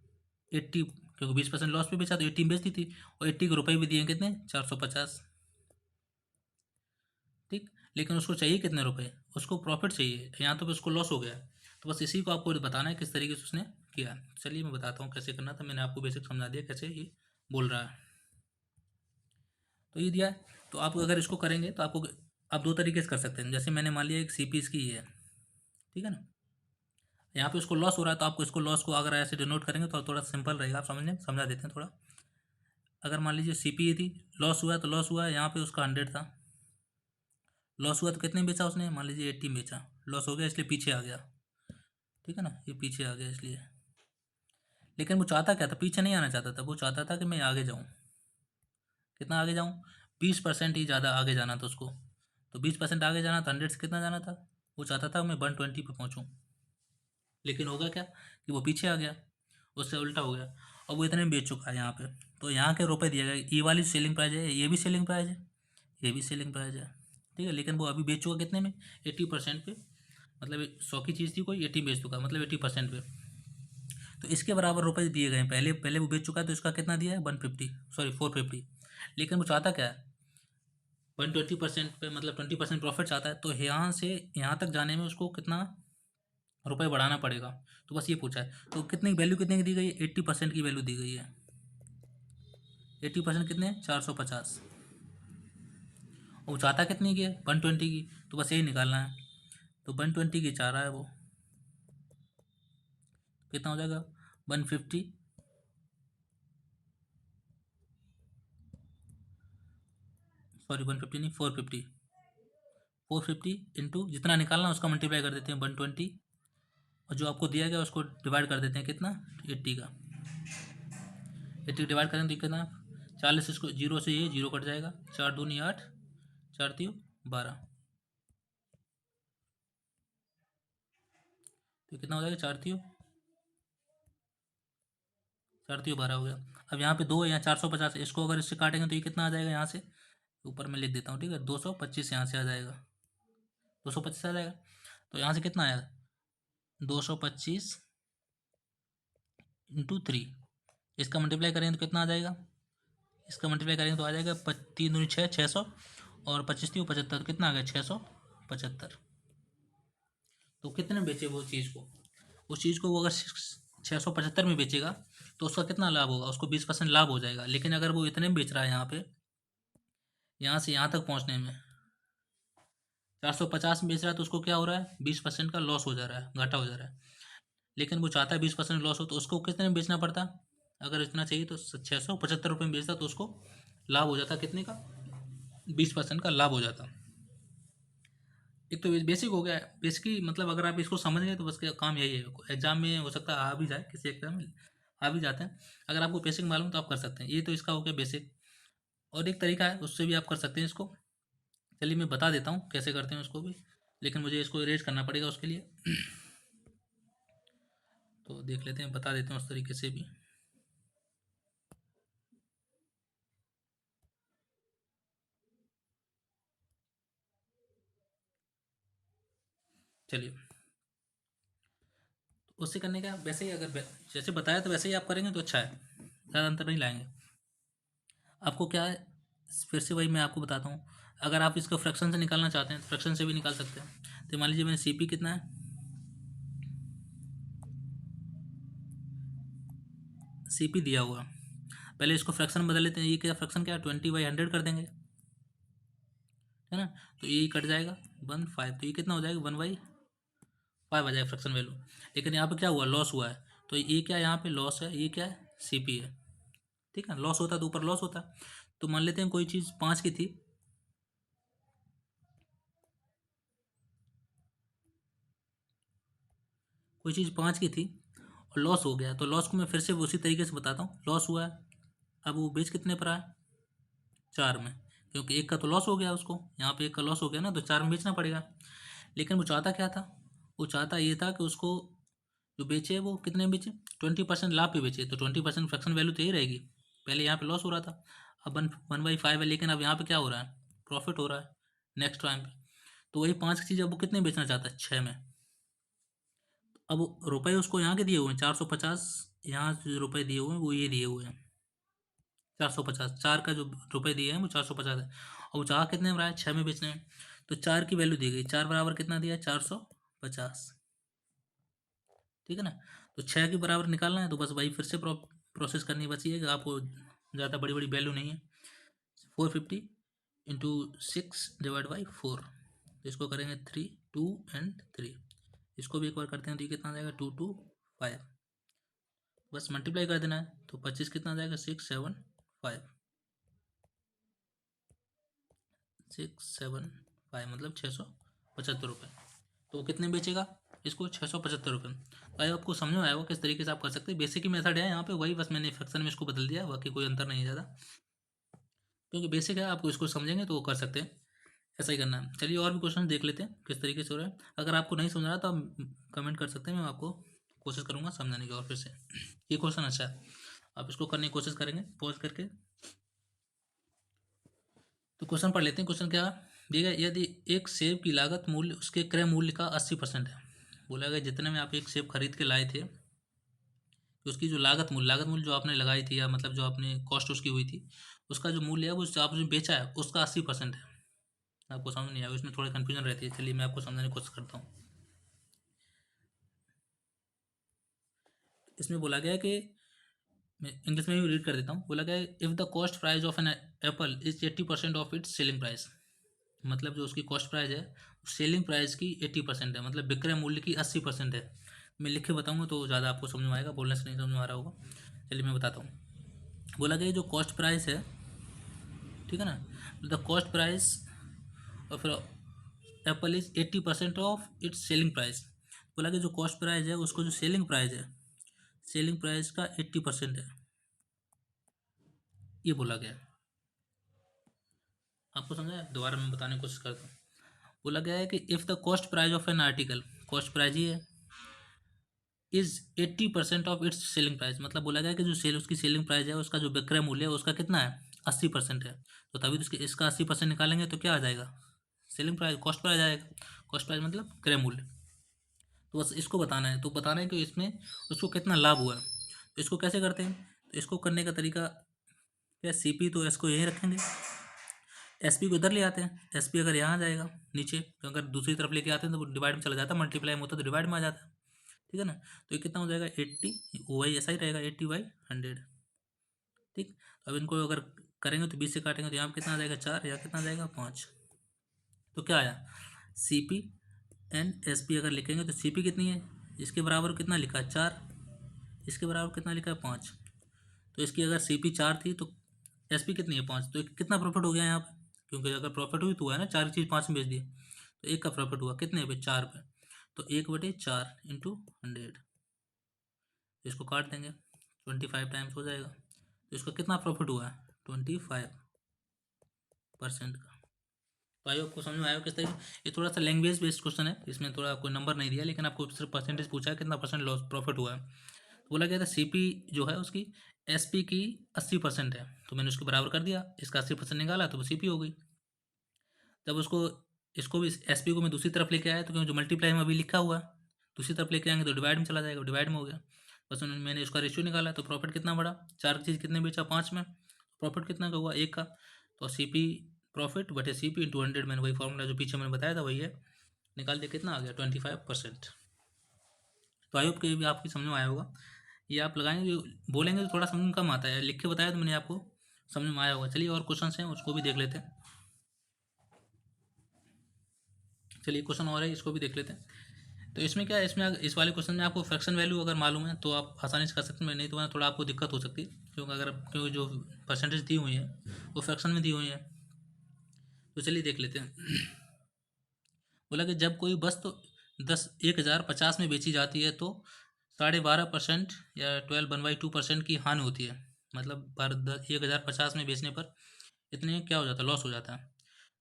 S1: 80, क्योंकि 20% लॉस पे बेचा तो 80 में बेचती थी, और 80 के रुपये भी दिए कितने, 450। ठीक, लेकिन उसको चाहिए कितने रुपए, उसको प्रॉफिट चाहिए, यहाँ तो उसको लॉस हो गया। तो बस इसी को आपको बताना है किस तरीके से उसने किया। चलिए मैं बताता हूँ कैसे करना था, मैंने आपको बेसिक समझा दिया कैसे ये बोल रहा है। तो ये दिया है, तो आप अगर इसको करेंगे तो आपको, आप दो तरीके से कर सकते हैं। जैसे मैंने मान लिया एक सी पी इसकी है, ठीक है ना, यहाँ पे उसको लॉस हो रहा है, तो आपको इसको लॉस को अगर ऐसे डिनोट करेंगे तो थोड़ा सिंपल रहेगा, आप समझने समझा देते हैं थोड़ा। अगर मान लीजिए सी पी थी, लॉस हुआ तो लॉस हुआ, यहाँ पे उसका 100 था, लॉस हुआ तो कितने में बेचा उसने, मान लीजिए 80 में बेचा, लॉस हो गया इसलिए पीछे आ गया। ठीक है ना, ये पीछे आ गया इसलिए। लेकिन वो चाहता क्या था, पीछे नहीं आना चाहता था, वो चाहता था कि मैं आगे जाऊँ। कितना आगे जाऊँ, 20% ही ज़्यादा आगे जाना था उसको। तो 20% आगे जाना था, 100 से कितना जाना था, वो चाहता था मैं 120 पे पहुँचूँ। लेकिन होगा क्या कि वो पीछे आ गया, उससे उल्टा हो गया, और वो इतने में बेच चुका है यहाँ पे। तो यहाँ के रुपए दिया गया, ये वाली सेलिंग प्राइस है, ये भी सेलिंग प्राइस है, ये भी सेलिंग प्राइस है। ठीक है, लेकिन वो अभी बेच चुका कितने में, 80% पे। मतलब 100 की चीज़ थी कोई, 80 बेच चुका, मतलब 80% पे। तो इसके बराबर रुपए दिए गए हैं, पहले पहले वो बेच चुका है तो इसका कितना दिया है, 150, सॉरी 450। लेकिन वो चाहता क्या है, 120% पे, मतलब 20% प्रॉफिट चाहता है। तो यहाँ से यहाँ तक जाने में उसको कितना रुपए बढ़ाना पड़ेगा, तो बस ये पूछा है। तो कितनी वैल्यू कितने की दी गई है, 80% की वैल्यू दी गई है। 80% कितने, 450। वो चाहता कितनी की है, 120 की, तो बस यही निकालना है। तो 120 की चाह रहा है वो, कितना हो जाएगा, 150, सॉरी 150 नहीं, 450, 450 इंटू जितना निकालना उसका मल्टीप्लाई कर देते हैं 120, और जो आपको दिया गया उसको डिवाइड कर देते हैं कितना, 80 का। 80 डिवाइड करें तो कितना, 40, इसको जीरो से ये जीरो कट जाएगा, 4 दूनी 8, 4 3 12, तो कितना हो जाएगा, 4 3 12 हो गया। अब यहाँ पे 2 है, यहाँ 450, इसको अगर इससे काटेंगे तो ये कितना आ जाएगा, यहाँ से ऊपर मैं लिख देता हूँ, ठीक है, 225 यहाँ से आ जाएगा, 225 आ जाएगा। तो यहाँ से कितना आया, 225 इंटू 3, इसका मल्टीप्लाई करेंगे तो कितना आ जाएगा, इसका मल्टीप्लाई करेंगे तो आ जाएगा 3 दूनी 6, 600, और 25 3 75, तो कितना आ गया 675। तो कितने में बेचे वो चीज़ को, उस चीज़ को वो अगर 675 में बेचेगा तो उसका कितना लाभ होगा, उसको 20% लाभ हो जाएगा। लेकिन अगर वो इतने में बेच रहा है यहाँ पे, यहाँ से यहाँ तक पहुँचने में 450 में बेच रहा है, तो उसको क्या हो रहा है, 20% का लॉस हो जा रहा है, घाटा हो जा रहा है। लेकिन वो चाहता है 20% लॉस हो, तो उसको कितने में बेचना पड़ता, अगर इतना चाहिए तो 675 रुपये में बेचता तो उसको लाभ हो जाता कितने का, 20% का लाभ हो जाता। एक तो बेसिक हो गया, बेसिक मतलब अगर आप इसको समझ गए तो बस काम यही है। एग्जाम में हो सकता है आ भी जाए, किसी एग्जाम में आ भी जाते हैं, अगर आपको बेसिक मालूम तो आप कर सकते हैं। ये तो इसका हो गया बेसिक, और एक तरीका है उससे भी आप कर सकते हैं इसको। चलिए मैं बता देता हूँ कैसे करते हैं उसको भी, लेकिन मुझे इसको इरेज करना पड़ेगा उसके लिए। तो देख लेते हैं, बता देते हैं उस तरीके से भी। चलिए, उससे करने का वैसे ही, अगर जैसे बताया तो वैसे ही आप करेंगे तो अच्छा है, ज़्यादा अंतर नहीं लाएंगे। आपको क्या है, फिर से वही मैं आपको बताता हूँ, अगर आप इसको फ्रैक्शन से निकालना चाहते हैं तो फ्रैक्शन से भी निकाल सकते हैं। तो मान लीजिए मैंने सीपी कितना है, सीपी दिया हुआ, पहले इसको फ्रैक्शन में बदल लेते हैं। ये क्या फ्रैक्शन, क्या 20/100 कर देंगे, है ना, तो ये कट जाएगा 1/5, तो ये कितना हो जाएगा 1/5 आ जाएगा फ्रैक्शन वैल्यू। लेकिन यहाँ पे क्या हुआ, लॉस हुआ है, तो ये क्या, यहाँ पे लॉस है, ये क्या है, सीपी है, ठीक है। लॉस होता तो ऊपर लॉस होता। तो मान लेते हैं कोई चीज़ 5 की थी, कोई चीज़ 5 की थी और लॉस हो गया, तो लॉस को मैं फिर से उसी तरीके से बताता हूँ। लॉस हुआ है, अब वो बेच कितने पर आया, 4 में, क्योंकि एक का तो लॉस हो गया उसको, यहाँ पे एक का लॉस हो गया ना, तो 4 में बेचना पड़ेगा। लेकिन वो चाहता क्या था, वो चाहता ये था कि उसको जो बेचे वो कितने में बेचे, 20% लाभ पे बेचे, तो 20% फ्रैक्शन वैल्यू तो यही रहेगी। पहले यहाँ पे लॉस हो रहा था, अब 1/5 है, लेकिन अब यहाँ पे क्या हो रहा है, प्रॉफिट हो रहा है नेक्स्ट टाइम पे। तो वही 5 की चीज़ अब वो कितने में बेचना चाहता है, 6 में। अब रुपए उसको यहाँ के दिए हुए हैं 450, यहाँ जो रुपए दिए हुए हैं वो ये दिए हुए हैं 450, 4 का जो रुपए दिए हैं वो 450 है, और वो चाह कितने में रहा है, 6 में बेचने में। तो 4 की वैल्यू दी गई, 4 बराबर कितना दिया है, 450, ठीक है ना। तो 6 के बराबर निकालना है, तो बस वही फिर से प्रोसेस करनी बची है कि आपको ज़्यादा बड़ी बड़ी वैल्यू नहीं है। 450 इंटू 6/4, तो इसको करेंगे 3 2 एंड 3, इसको भी एक बार करते हैं तो ये कितना आ जाएगा 2 2 5, बस मल्टीप्लाई कर देना है। तो 25 कितना आ जाएगा, 675, 675 मतलब 675 रुपये। तो वो कितने बेचेगा इसको, 675 रुपये। तो आई आपको समझ में आएगा किस तरीके से आप कर सकते हैं। बेसिक ही मेथड है यहाँ पे, वही बस मैंने फ्रैक्शन में इसको बदल दिया, बाकी कोई अंतर नहीं है ज़्यादा, क्योंकि बेसिक है, आपको इसको समझेंगे तो वो कर सकते हैं। ऐसा ही करना है। चलिए और भी क्वेश्चन देख लेते हैं किस तरीके से हो रहा है। अगर आपको नहीं समझ रहा तो आप कमेंट कर सकते हैं, मैं आपको कोशिश करूँगा समझाने की। और फिर से ये क्वेश्चन अच्छा है, आप इसको करने की कोशिश करेंगे पॉज करके। तो क्वेश्चन पढ़ लेते हैं। क्वेश्चन क्या दिया गया, यदि एक सेब की लागत मूल्य उसके क्रय मूल्य का 80% है, बोला गया जितने में आप एक सेब खरीद के लाए थे, तो उसकी जो लागत मूल्य जो आपने लगाई थी, या मतलब जो आपने कॉस्ट उसकी हुई थी, उसका जो मूल्य है वो जो आपने बेचा है उसका 80% है। आपको समझ नहीं आएगा, इसमें थोड़ा कन्फ्यूजन रहती है। चलिए मैं आपको समझाने की कोशिश करता हूँ। इसमें बोला गया है कि, मैं इंग्लिश में भी रीड कर देता हूँ। बोला गया है, if the cost price of an apple is 80% of its selling price, मतलब जो उसकी कॉस्ट प्राइस है सेलिंग प्राइस की 80% है, मतलब विक्रय मूल्य की 80% है। मैं लिख के बताऊँगा तो ज़्यादा आपको समझ में आएगा, बोलने से नहीं समझ में आ रहा होगा। चलिए मैं बताता हूँ। बोला गया जो कॉस्ट प्राइस है ठीक है ना। द कॉस्ट प्राइस और फिर Apple is 80% of its selling price. बोला कि जो कॉस्ट प्राइस है उसको जो सेलिंग प्राइस है, सेलिंग प्राइस का 80% है, ये बोला गया है। आपको समझा है? दोबारा मैं बताने की कोशिश करता हूँ। बोला गया है कि if the cost price of an article, cost price ही है, is 80% of its selling price, मतलब बोला गया है कि जो सेल उसकी सेलिंग प्राइस है, उसका जो विक्रय मूल्य है उसका कितना है, 80% है। तो तभी तो इसका 80% निकालेंगे तो क्या आ जाएगा, सेलिंग प्राइस, कॉस्ट प्राइस आएगा। कॉस्ट प्राइस मतलब क्रय मूल्य। तो बस इसको बताना है, तो बताना है कि इसमें उसको कितना लाभ हुआ है। तो इसको कैसे करते हैं, तो इसको करने का तरीका क्या, सी पी तो इसको यहीं रखेंगे, एस पी को इधर ले आते हैं। एस पी अगर यहाँ जाएगा नीचे, तो अगर दूसरी तरफ लेके आते हैं तो वो डिवाइड में चला जाता है, मल्टीप्लाई में होता है तो डिवाइड में आ जाता है। ठीक है ना। तो ये कितना हो जाएगा, 80, वही ऐसा ही रहेगा 80/100। ठीक। तो अब इनको अगर करेंगे तो 20 से काटेंगे तो यहाँ पे कितना आ जाएगा, 4, या कितना आ जाएगा, 5। तो क्या आया, C P and S P अगर लिखेंगे तो सी पी कितनी है, इसके बराबर कितना लिखा है, 4, इसके बराबर कितना लिखा है, 5। तो इसकी अगर सी पी 4 थी तो एस पी कितनी है, 5। तो कितना प्रॉफिट हो गया यहाँ पे, क्योंकि अगर प्रॉफिट हुई तो हुआ है ना, 4 चीज़ 5 में बेच दी, तो एक का प्रॉफिट हुआ कितने पे, 4 पे। तो 1/4 इंटू 100, इसको काट देंगे, 25 टाइम्स हो जाएगा। तो इसका कितना प्रॉफिट हुआ है, 25% का। तो आई आपको समझ में आया किस तरीके। ये थोड़ा सा लैंग्वेज बेस्ड क्वेश्चन है, इसमें थोड़ा कोई नंबर नहीं दिया, लेकिन आपको सिर्फ परसेंटेज पूछा है, कितना परसेंट लॉस प्रॉफिट हुआ है। तो बोला गया था सीपी जो है उसकी एसपी की 80% है, तो मैंने उसके बराबर कर दिया, इसका 80% निकाला तो वो सीपी हो गई। तब उसको, इसको भी एसपी को मैं दूसरी तरफ लेके आया, तो क्योंकि जो मल्टीप्लाई में अभी लिखा हुआ है, दूसरी तरफ लेके आएंगे तो डिवाइड में चला जाएगा, डिवाइड में हो गया। बस मैंने इसका रेशियो निकाला, तो प्रॉफिट कितना बढ़ा, 4 चीज़ कितने बेचा, 5 में, प्रॉफिट कितना का हुआ, 1 का। तो सी पी प्रॉफिट बटे सी पी इंटू 100, मैंने वही फॉर्मूला जो पीछे मैंने बताया था वही है, निकाल दिया, कितना आ गया, 25%। तो आई होप कि भी आपकी समझ में आया होगा। ये आप लगाएंगे, बोलेंगे तो थोड़ा समझ में कम आता है, लिख के बताया तो मैंने आपको, समझ में आया होगा। चलिए और क्वेश्चन हैं उसको भी देख लेते हैं। चलिए क्वेश्चन और है, इसको भी देख लेते हैं। तो इसमें क्या है, इसमें इस वाले क्वेश्चन में आपको फ्रैक्शन वैल्यू अगर मालूम है तो आप आसानी से कर सकते हैं, नहीं तो थोड़ा आपको दिक्कत हो सकती है, क्योंकि जो परसेंटेज दी हुई है वो फ्रैक्शन में दी हुई है। तो चलिए देख लेते हैं। बोला कि जब कोई वस्तु 10,050 में बेची जाती है तो 12.5% या 12/2% की हानि होती है, मतलब 1,050 में बेचने पर इतने क्या हो जाता है, लॉस हो जाता है।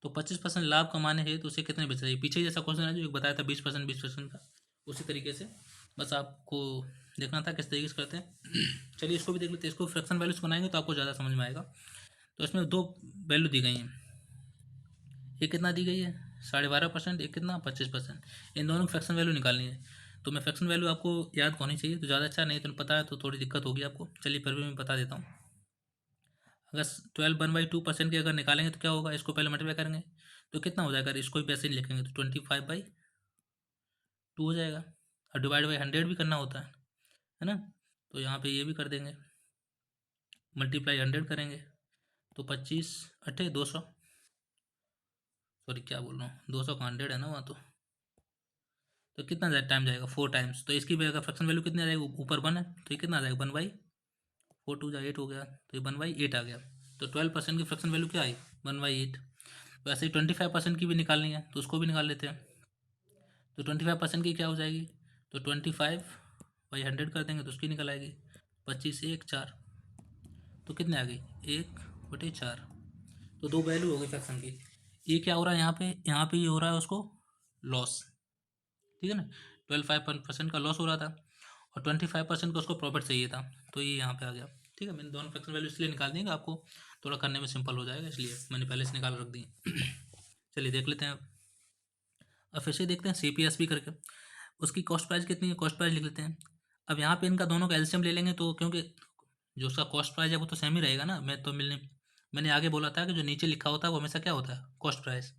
S1: तो 25% लाभ कमाने हैं तो उसे कितने बेचना चाहिए, पीछे जैसा क्वेश्चन है जो एक बताया था 20%, 20% का, उसी तरीके से बस आपको देखना था किस तरीके से करते हैं। चलिए इसको भी देख लेते हैं, इसको फ्रैक्शन वैल्यूज बनाएंगे तो आपको ज़्यादा समझ में आएगा। तो इसमें दो वैल्यू दी गई हैं, ये कितना दी गई है, 12.5%, एक कितना, 25%। इन दोनों की फ्रैक्शन वैल्यू निकालनी है। तो मैं फ्रैक्शन वैल्यू आपको याद होनी चाहिए तो ज़्यादा अच्छा, नहीं तो पता है तो थोड़ी दिक्कत होगी आपको। चलिए फिर भी मैं बता देता हूँ। अगर 12/2% के अगर निकालेंगे तो क्या होगा, इसको पहले मल्टीप्लाई करेंगे तो कितना हो जाएगा, अगर इसको भी पैसे नहीं लिखेंगे तो 25/2 हो जाएगा। और डिवाइड बाई 100 भी करना होता है ना। तो यहाँ पे ये भी कर देंगे, मल्टीप्लाई 100 करेंगे तो 25×8 = 200, सॉरी क्या बोल रहा हूँ, 200 का 100 है ना वहाँ। तो कितना टाइम जाएगा, 4 टाइम्स। तो इसकी भी अगर फ्रैक्शन वैल्यू कितनी आ जाएगी, ऊपर 1 है तो ये कितना आ जाएगा, 1/4, 2 × 8 हो गया, तो ये 1/8 आ गया। तो 12% की फ्रैक्शन वैल्यू क्या आई, 1/8। तो ऐसे ही 25% की भी निकालनी है तो उसको भी निकाल लेते हैं। तो 25% की क्या हो जाएगी, तो 25/100 कर देंगे तो उसकी निकल आएगी, 25 1 4, तो कितने आ गई, 1/4। तो दो वैल्यू हो गई फ्रैक्शन की। ये क्या हो रहा है यहाँ पे ये हो रहा है उसको लॉस, ठीक है ना। 12.5% का लॉस हो रहा था और 25% का उसको प्रॉफिट चाहिए था, तो ये यहाँ पे आ गया। ठीक है, मैंने दोनों फ्रैक्शन वैल्यू इसलिए निकाल दी, आपको थोड़ा करने में सिंपल हो जाएगा, इसलिए मैंने पहले से निकाल रख दी। चलिए देख लेते हैं अब फिर से देखते हैं सी पी एस पी करके, उसकी कॉस्ट प्राइस कितनी है, कॉस्ट प्राइस लिख लेते हैं। अब यहाँ पे इनका दोनों का एलसीएम ले लेंगे, तो क्योंकि जो उसका कॉस्ट प्राइस है वो तो सेम ही रहेगा ना। मैंने आगे बोला था कि जो नीचे लिखा होता है वो हमेशा क्या होता है, कॉस्ट प्राइस।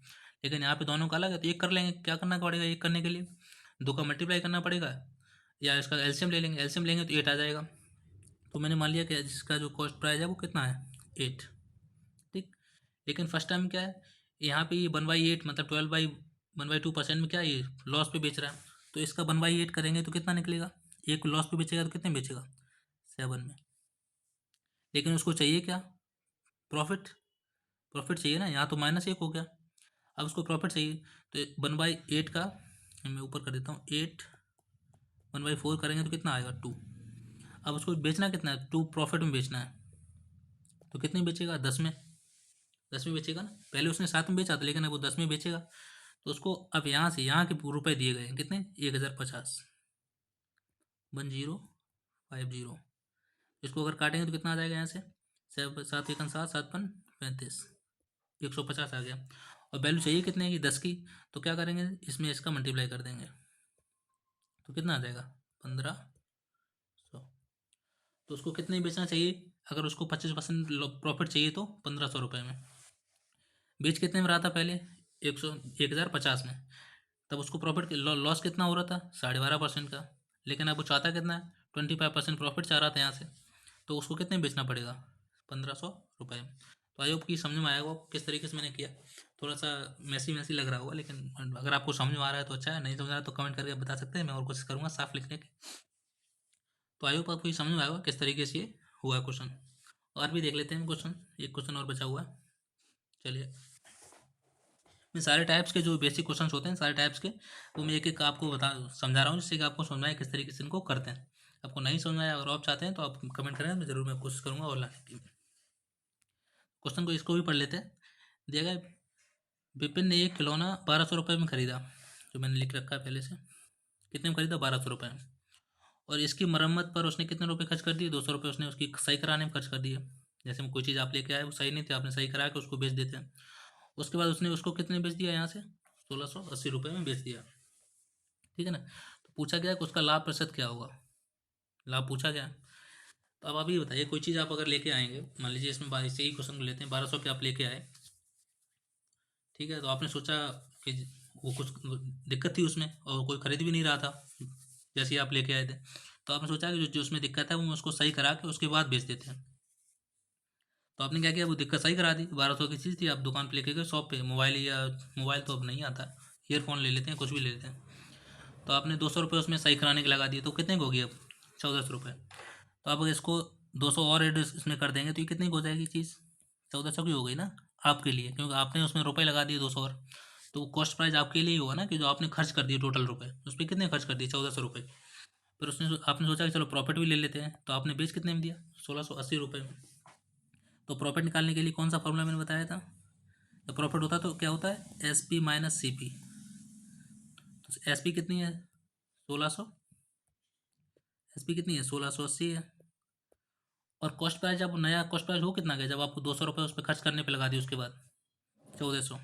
S1: लेकिन यहाँ पे दोनों का अलग है, तो एक कर लेंगे, क्या करना पड़ेगा एक करने के लिए, 2 का मल्टीप्लाई करना पड़ेगा, या इसका एलसीएम ले लेंगे, एलसीएम लेंगे तो 8 आ जाएगा। तो मैंने मान लिया कि जिसका जो कॉस्ट प्राइस है वो कितना है, 8। ठीक। लेकिन फर्स्ट टाइम क्या है, यहाँ पे ये 1/8 मतलब 12/1/2% में क्या है, ये लॉस पे बेच रहा है। तो इसका 1/8 करेंगे तो कितना निकलेगा, एक लॉस पे बेचेगा तो कितने बेचेगा, 7 में। लेकिन उसको चाहिए क्या, प्रॉफिट। प्रॉफिट चाहिए ना, यहाँ तो -1 हो गया। अब उसको प्रॉफिट चाहिए, तो 1/8 का मैं ऊपर कर देता हूँ, 8 1/4 करेंगे तो कितना आएगा 2। अब उसको बेचना कितना है, 2 प्रॉफिट में बेचना है, तो कितने बेचेगा, 10 में, 10 में बेचेगा ना। पहले उसने 7 में बेचा था, लेकिन अब वो 10 में बेचेगा। तो उसको अब यहाँ से यहाँ के रुपए दिए गए हैं कितने, 1050, 1050। इसको अगर काटेंगे तो कितना आ जाएगा यहाँ से, 7 7 7 7 35, 150 आ गया। और वैल्यू चाहिए कितने की, 10 की। तो क्या करेंगे, इसमें इसका मल्टीप्लाई कर देंगे, तो कितना आ जाएगा, 1500। तो उसको कितने बेचना चाहिए, अगर उसको 25% प्रॉफिट चाहिए तो 1500 रुपये में। बेच कितने में रहा था पहले, 1050 में। तब उसको प्रॉफिट लॉस कितना हो रहा था, 12.5% का। लेकिन अब वो चाहता कितना है, 25% प्रॉफिट चाह रहा था यहाँ से। तो उसको कितने में बेचना पड़ेगा, 1500 रुपये। तो आई होप कि समझ में आया होगा किस तरीके से मैंने किया। थोड़ा सा मैसी मैसी लग रहा होगा, लेकिन अगर आपको समझ में आ रहा है तो अच्छा है, नहीं समझ आ रहा है तो कमेंट करके बता सकते हैं, मैं और कोशिश करूँगा साफ लिखने की। तो आई होप आपको ये समझ में आएगा किस तरीके से ये हुआ क्वेश्चन। और भी देख लेते हैं क्वेश्चन, एक क्वेश्चन और बचा हुआ है। चलिए, मैं सारे टाइप्स के जो बेसिक क्वेश्चंस होते हैं, सारे टाइप्स के, वो मैं एक एक आपको समझा रहा हूँ, जिससे कि आपको समझ में आए किस तरीके से इनको करते हैं। आपको नहीं समझ में आया, अगर आप चाहते हैं तो आप कमेंट करें, मैं ज़रूर कोशिश करूँगा और लाने की। क्वेश्चन को इसको भी पढ़ लेते हैं। दिया गया, विपिन ने एक खिलौना 1200 रुपये में खरीदा, जो मैंने लिख रखा है पहले से। कितने में खरीदा, 1200 रुपये में। और इसकी मरम्मत पर उसने कितने रुपये खर्च कर दिए, 200 रुपये उसने उसकी सही कराने में खर्च कर दिए। जैसे हम कोई चीज़ आप लेके आए, वो सही नहीं थी, आपने सही करा के उसको बेच देते हैं। उसके बाद उसने उसको कितने बेच दिया, यहाँ से 1680 रुपये में बेच दिया। ठीक है ना। तो पूछा गया कि उसका लाभ प्रतिशत क्या होगा, लाभ पूछा गया। तो अब अभी बताइए, कोई चीज़ आप अगर लेके आएंगे, मान लीजिए इसमें इसे ही क्वेश्चन को लेते हैं, 1200 के आप लेके आए। ठीक है, तो आपने सोचा कि वो कुछ दिक्कत थी उसमें और कोई खरीद भी नहीं रहा था जैसे ही आप लेके आए थे। तो आपने सोचा कि जो जो उसमें दिक्कत है वो उसको सही करा के उसके बाद बेच देते हैं। तो आपने क्या किया, वो दिक्कत सही करा दी, 1200 की चीज़ थी, आप दुकान पे लेके गए शॉप पे, मोबाइल या मोबाइल तो अब नहीं आता, ईयरफोन ले लेते हैं, कुछ भी ले लेते हैं। तो आपने 200 रुपये उसमें सही कराने के लगा दिए, तो कितने की होगी अब, 1400 रुपये। तो आप अगर इसको 200 और एड इसमें कर देंगे तो ये कितनी की हो जाएगी चीज़, 1400 की हो गई ना आपके लिए, क्योंकि आपने उसमें रुपए लगा दिए 200 और। तो कॉस्ट प्राइस आपके लिए ही होगा ना, कि जो आपने खर्च कर दिए टोटल रुपए, उस पर कितने खर्च कर दिए, 1400 रुपये। फिर उसने आपने सोचा कि चलो प्रॉफिट भी ले लेते हैं, तो आपने बेच कितने में दिया, 1680 रुपये में। तो प्रॉफिट निकालने के लिए कौन सा फॉर्मूला मैंने बताया था, जब प्रॉफिट होता है तो क्या होता है, S P minus C P. तो एस पी कितनी है, 1600, एस पी कितनी है, 1680 है। और कॉस्ट प्राइस, जब नया कॉस्ट प्राइस हो कितना गया, जब आपको 200 रुपये उस पर खर्च करने पे लगा दिए उसके बाद, 1400,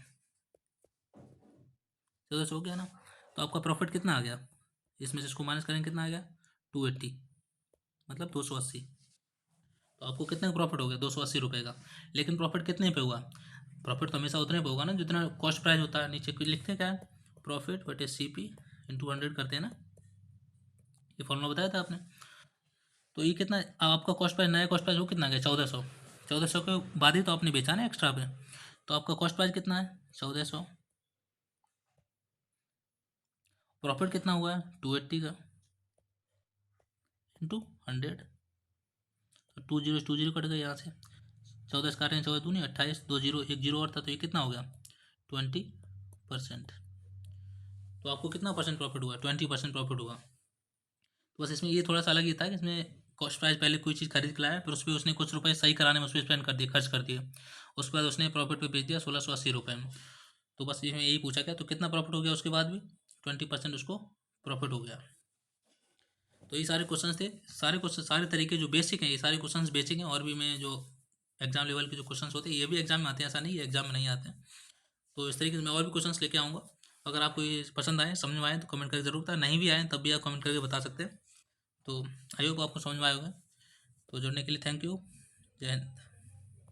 S1: 1400 हो गया ना। तो आपका प्रॉफिट कितना आ गया, इसमें से इसको माइनस करेंगे कितना आ गया, 280, मतलब 280। तो आपको कितने का प्रॉफिट हो गया, 280 रुपये का। लेकिन प्रॉफिट कितने पे हुआ, प्रॉफिट तो हमेशा उतने पे होगा ना जितना कॉस्ट प्राइस होता है। नीचे लिखते हैं क्या है, प्रॉफिट बटे सी पी इंटू 100 करते हैं ना, ये फॉर्मूला बताया था आपने। तो ये कितना, अब आपका कॉस्ट प्राइस, नया कॉस्ट प्राइस वो कितना गया, 1400। 1400 के बाद ही तो आपने बेचा ना एक्स्ट्रा पे। तो आपका कॉस्ट प्राइस कितना है, 1400। प्रॉफिट कितना हुआ है, 280 का, इंटू 100। तो 2 जीरो कट गए यहाँ से, 14 काट रहे हैं, 14 दूनी 28, 2 जीरो, 1 जीरो और था, तो ये कितना हो गया, 20%। तो आपको कितना परसेंट प्रॉफिट हुआ, 20% प्रॉफिट हुआ। तो बस इसमें ये थोड़ा सा अलग ही था कि इसमें कॉस्ट प्राइस पहले कोई चीज़ खरीद के लाया, फिर उस पर उसने कुछ रुपए सही कराने में उस पर स्पेंड कर दिए, खर्च कर दिए। उसके बाद उसने प्रॉफिट पे बेच दिया 1680 रुपये में। तो बस इसमें यही पूछा गया, तो कितना प्रॉफिट हो गया उसके बाद भी, 20% उसको प्रॉफिट हो गया। तो ये सारे क्वेश्चन थे, सारे क्वेश्चन, सारे तरीके जो बेसिक हैं, ये सारे क्वेश्चन बेसिक हैं। और भी मैं जो एग्जाम लेवल के जो क्वेश्चन होते हैं, ये भी एग्जाम में आते हैं, ऐसा नहीं है एग्जाम में नहीं आते हैं। तो इस तरीके से मैं और भी क्वेश्चंस लेके आऊँगा। अगर आपको ये पसंद आए, समझ में आए, तो कमेंट करके ज़रूर बताएं, नहीं भी आए तब भी आप कमेंट करके बता सकते हैं। तो आई होप आपको समझ में आए होगा। तो जुड़ने के लिए थैंक यू, जय हिंद।